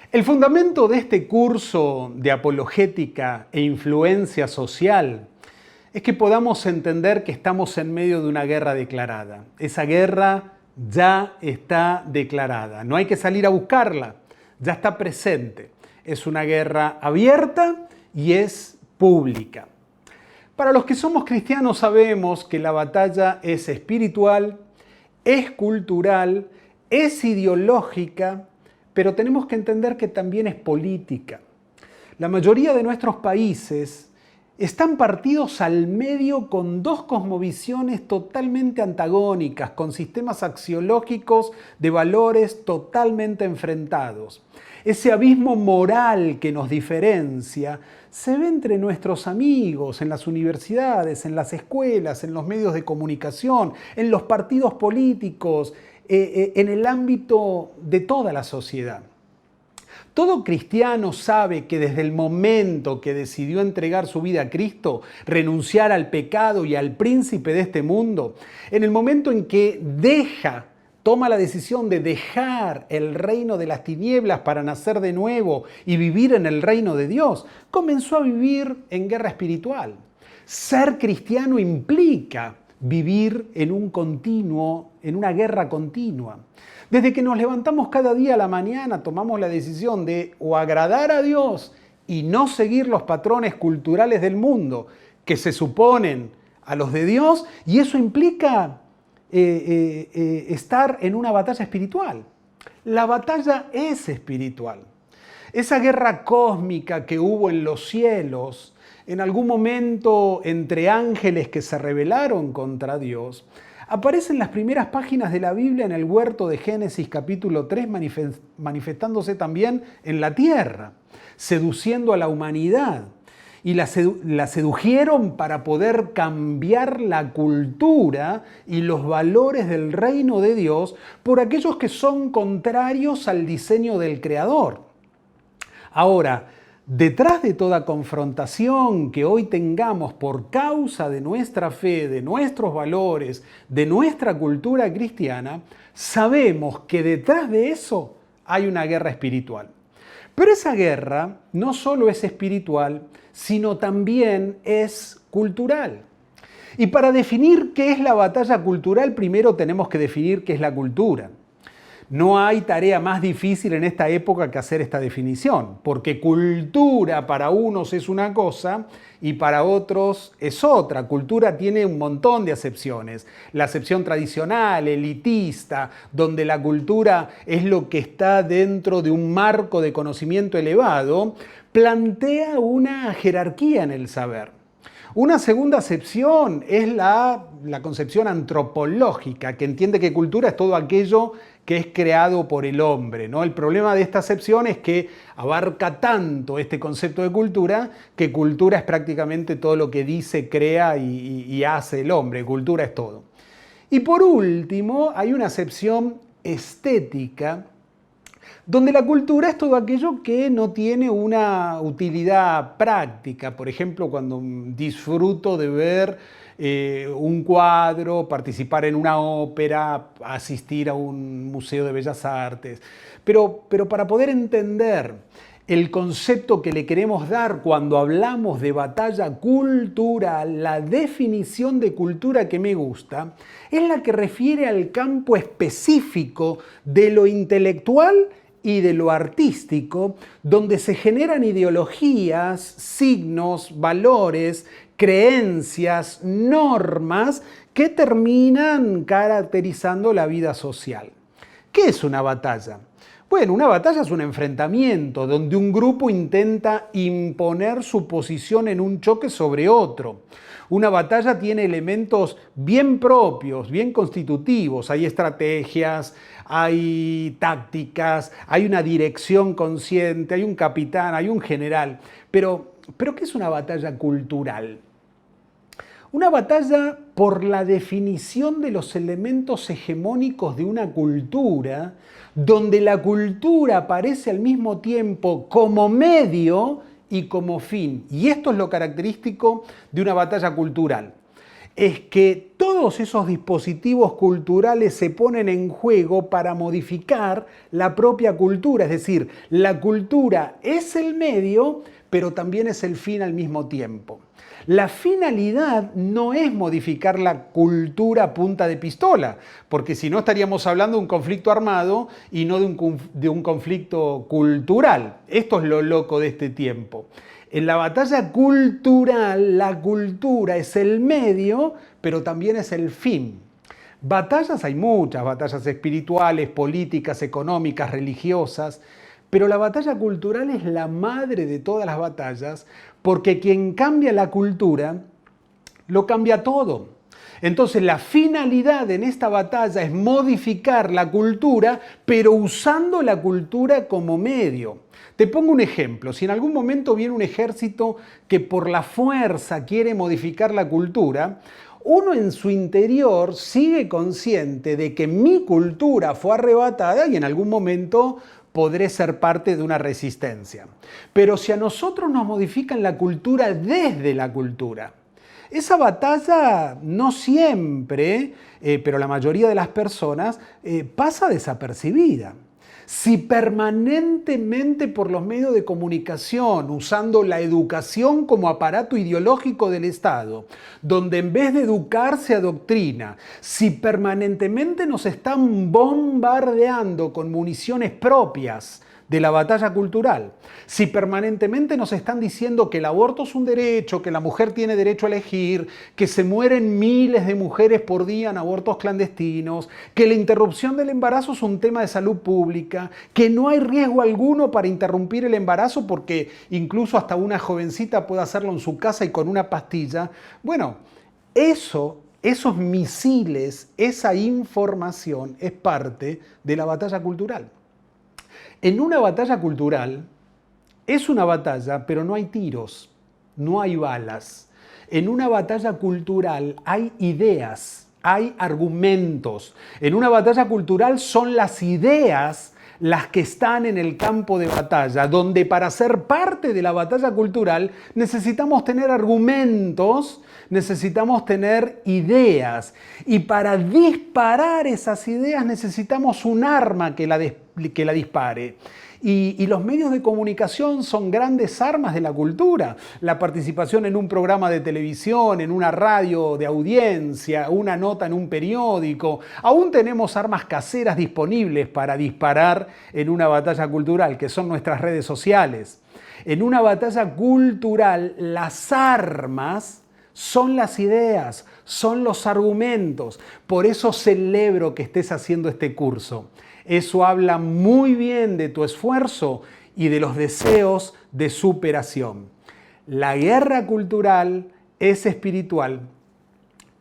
El fundamento de este curso de apologética e influencia social es que podamos entender que estamos en medio de una guerra declarada. Esa guerra ya está declarada, no hay que salir a buscarla, ya está presente. Es una guerra abierta y es pública. Para los que somos cristianos sabemos que la batalla es espiritual, es cultural, es ideológica, pero tenemos que entender que también es política. La mayoría de nuestros países están partidos al medio con dos cosmovisiones totalmente antagónicas, con sistemas axiológicos de valores totalmente enfrentados. Ese abismo moral que nos diferencia se ve entre nuestros amigos, en las universidades, en las escuelas, en los medios de comunicación, en los partidos políticos, en el ámbito de toda la sociedad. Todo cristiano sabe que desde el momento que decidió entregar su vida a Cristo, renunciar al pecado y al príncipe de este mundo, en el momento en que toma la decisión de dejar el reino de las tinieblas para nacer de nuevo y vivir en el reino de Dios, comenzó a vivir en guerra espiritual. Ser cristiano implica vivir en una guerra continua. Desde que nos levantamos cada día a la mañana, tomamos la decisión de o agradar a Dios y no seguir los patrones culturales del mundo que se suponen a los de Dios, y eso implica estar en una batalla espiritual. La batalla es espiritual. Esa guerra cósmica que hubo en los cielos, en algún momento entre ángeles que se rebelaron contra Dios, aparece en las primeras páginas de la Biblia en el huerto de Génesis capítulo 3, manifestándose también en la tierra, seduciendo a la humanidad. Y la sedujeron para poder cambiar la cultura y los valores del reino de Dios por aquellos que son contrarios al diseño del Creador. Ahora, detrás de toda confrontación que hoy tengamos por causa de nuestra fe, de nuestros valores, de nuestra cultura cristiana, sabemos que detrás de eso hay una guerra espiritual. Pero esa guerra no solo es espiritual, sino también es cultural. Y para definir qué es la batalla cultural, primero tenemos que definir qué es la cultura. No hay tarea más difícil en esta época que hacer esta definición, porque cultura para unos es una cosa y para otros es otra. Cultura tiene un montón de acepciones. La acepción tradicional, elitista, donde la cultura es lo que está dentro de un marco de conocimiento elevado, plantea una jerarquía en el saber. Una segunda acepción es la concepción antropológica, que entiende que cultura es todo aquello que es creado por el hombre, ¿no? El problema de esta acepción es que abarca tanto este concepto de cultura, que cultura es prácticamente todo lo que dice, crea y hace el hombre. Cultura es todo. Y por último, hay una acepción estética, donde la cultura es todo aquello que no tiene una utilidad práctica. Por ejemplo, cuando disfruto de ver un cuadro, participar en una ópera, asistir a un museo de bellas artes. Pero para poder entender el concepto que le queremos dar cuando hablamos de batalla cultural, la definición de cultura que me gusta es la que refiere al campo específico de lo intelectual y de lo artístico, donde se generan ideologías, signos, valores, creencias, normas que terminan caracterizando la vida social. ¿Qué es una batalla? Bueno, una batalla es un enfrentamiento donde un grupo intenta imponer su posición en un choque sobre otro. Una batalla tiene elementos bien propios, bien constitutivos. Hay estrategias, hay tácticas, hay una dirección consciente, hay un capitán, hay un general. Pero ¿qué es una batalla cultural? Una batalla, por la definición de los elementos hegemónicos de una cultura, donde la cultura aparece al mismo tiempo como medio y como fin. Y esto es lo característico de una batalla cultural. es que todos esos dispositivos culturales se ponen en juego para modificar la propia cultura. Es decir, la cultura es el medio, pero también es el fin al mismo tiempo. La finalidad no es modificar la cultura a punta de pistola, porque si no estaríamos hablando de un conflicto armado y no de un conflicto cultural. Esto es lo loco de este tiempo. En la batalla cultural, la cultura es el medio, pero también es el fin. Batallas hay muchas, batallas espirituales, políticas, económicas, religiosas, pero la batalla cultural es la madre de todas las batallas, porque quien cambia la cultura, lo cambia todo. Entonces la finalidad en esta batalla es modificar la cultura, pero usando la cultura como medio. Te pongo un ejemplo. Si en algún momento viene un ejército que por la fuerza quiere modificar la cultura, uno en su interior sigue consciente de que mi cultura fue arrebatada y en algún momento podré ser parte de una resistencia. Pero si a nosotros nos modifican la cultura desde la cultura, esa batalla no siempre, pero la mayoría de las personas, pasa desapercibida. Si permanentemente por los medios de comunicación, usando la educación como aparato ideológico del Estado, donde en vez de educar se adoctrina, si permanentemente nos están bombardeando con municiones propias de la batalla cultural, si permanentemente nos están diciendo que el aborto es un derecho, que la mujer tiene derecho a elegir, que se mueren miles de mujeres por día en abortos clandestinos, que la interrupción del embarazo es un tema de salud pública, que no hay riesgo alguno para interrumpir el embarazo porque incluso hasta una jovencita puede hacerlo en su casa y con una pastilla. Bueno, esos misiles, esa información es parte de la batalla cultural. En una batalla cultural, es una batalla, pero no hay tiros, no hay balas. En una batalla cultural hay ideas, hay argumentos. En una batalla cultural son las ideas las que están en el campo de batalla, donde para ser parte de la batalla cultural necesitamos tener argumentos, necesitamos tener ideas. Y para disparar esas ideas necesitamos un arma que la dispare. Y los medios de comunicación son grandes armas de la cultura. La participación en un programa de televisión, en una radio de audiencia, una nota en un periódico. Aún tenemos armas caseras disponibles para disparar en una batalla cultural, que son nuestras redes sociales. En una batalla cultural, las armas son las ideas, son los argumentos. Por eso celebro que estés haciendo este curso. Eso habla muy bien de tu esfuerzo y de los deseos de superación. La guerra cultural es espiritual,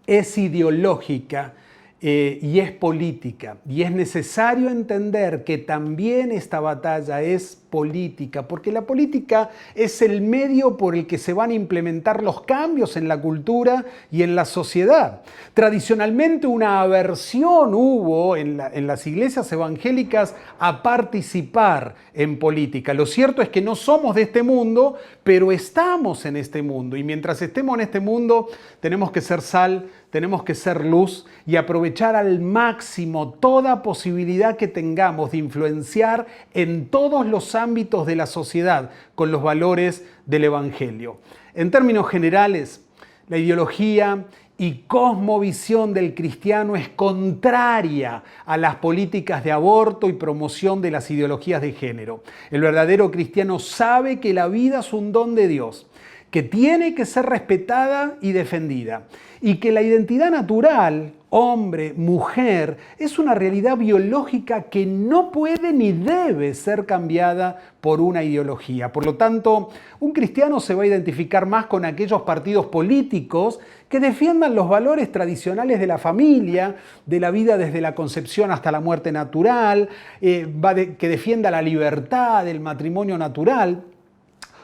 es ideológica y es política. Y es necesario entender que también esta batalla es política, porque la política es el medio por el que se van a implementar los cambios en la cultura y en la sociedad. Tradicionalmente una aversión hubo en las iglesias evangélicas a participar en política. Lo cierto es que no somos de este mundo, pero estamos en este mundo. Y mientras estemos en este mundo, tenemos que ser sal, tenemos que ser luz y aprovechar al máximo toda posibilidad que tengamos de influenciar en todos los ámbitos de la sociedad con los valores del Evangelio. En términos generales, la ideología y cosmovisión del cristiano es contraria a las políticas de aborto y promoción de las ideologías de género. El verdadero cristiano sabe que la vida es un don de Dios, que tiene que ser respetada y defendida, y que la identidad natural, hombre, mujer, es una realidad biológica que no puede ni debe ser cambiada por una ideología. Por lo tanto, un cristiano se va a identificar más con aquellos partidos políticos que defiendan los valores tradicionales de la familia, de la vida desde la concepción hasta la muerte natural, que defienda la libertad, del matrimonio natural.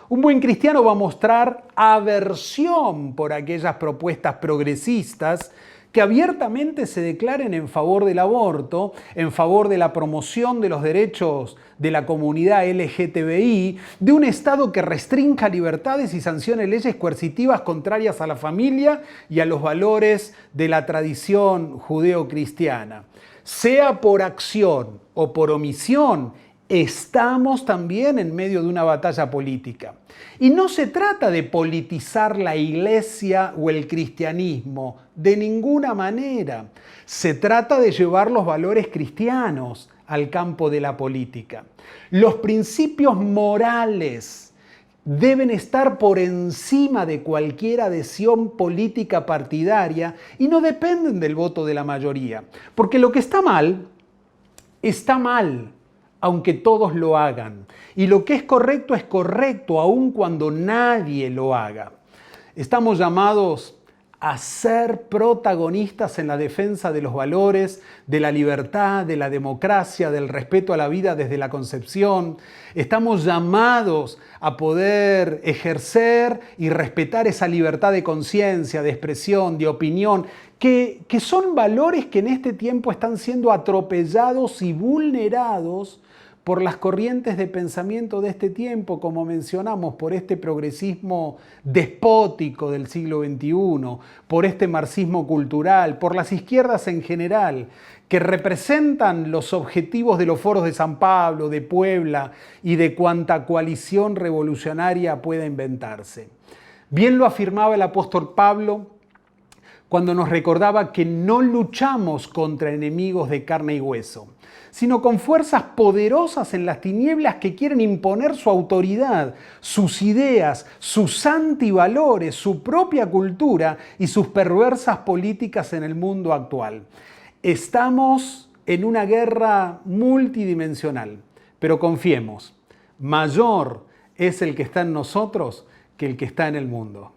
Un buen cristiano va a mostrar aversión por aquellas propuestas progresistas que abiertamente se declaren en favor del aborto, en favor de la promoción de los derechos de la comunidad LGTBI, de un Estado que restrinja libertades y sancione leyes coercitivas contrarias a la familia y a los valores de la tradición judeocristiana. Sea por acción o por omisión, estamos también en medio de una batalla política. Y no se trata de politizar la iglesia o el cristianismo, de ninguna manera. Se trata de llevar los valores cristianos al campo de la política. Los principios morales deben estar por encima de cualquier adhesión política partidaria y no dependen del voto de la mayoría. Porque lo que está mal, aunque todos lo hagan. Y lo que es correcto, aun cuando nadie lo haga. Estamos llamados a ser protagonistas en la defensa de los valores, de la libertad, de la democracia, del respeto a la vida desde la concepción. Estamos llamados a poder ejercer y respetar esa libertad de conciencia, de expresión, de opinión, que son valores que en este tiempo están siendo atropellados y vulnerados por las corrientes de pensamiento de este tiempo, como mencionamos, por este progresismo despótico del siglo XXI, por este marxismo cultural, por las izquierdas en general, que representan los objetivos de los foros de San Pablo, de Puebla y de cuanta coalición revolucionaria pueda inventarse. Bien lo afirmaba el apóstol Pablo cuando nos recordaba que no luchamos contra enemigos de carne y hueso, sino con fuerzas poderosas en las tinieblas que quieren imponer su autoridad, sus ideas, sus antivalores, su propia cultura y sus perversas políticas en el mundo actual. Estamos en una guerra multidimensional, pero confiemos, mayor es el que está en nosotros que el que está en el mundo.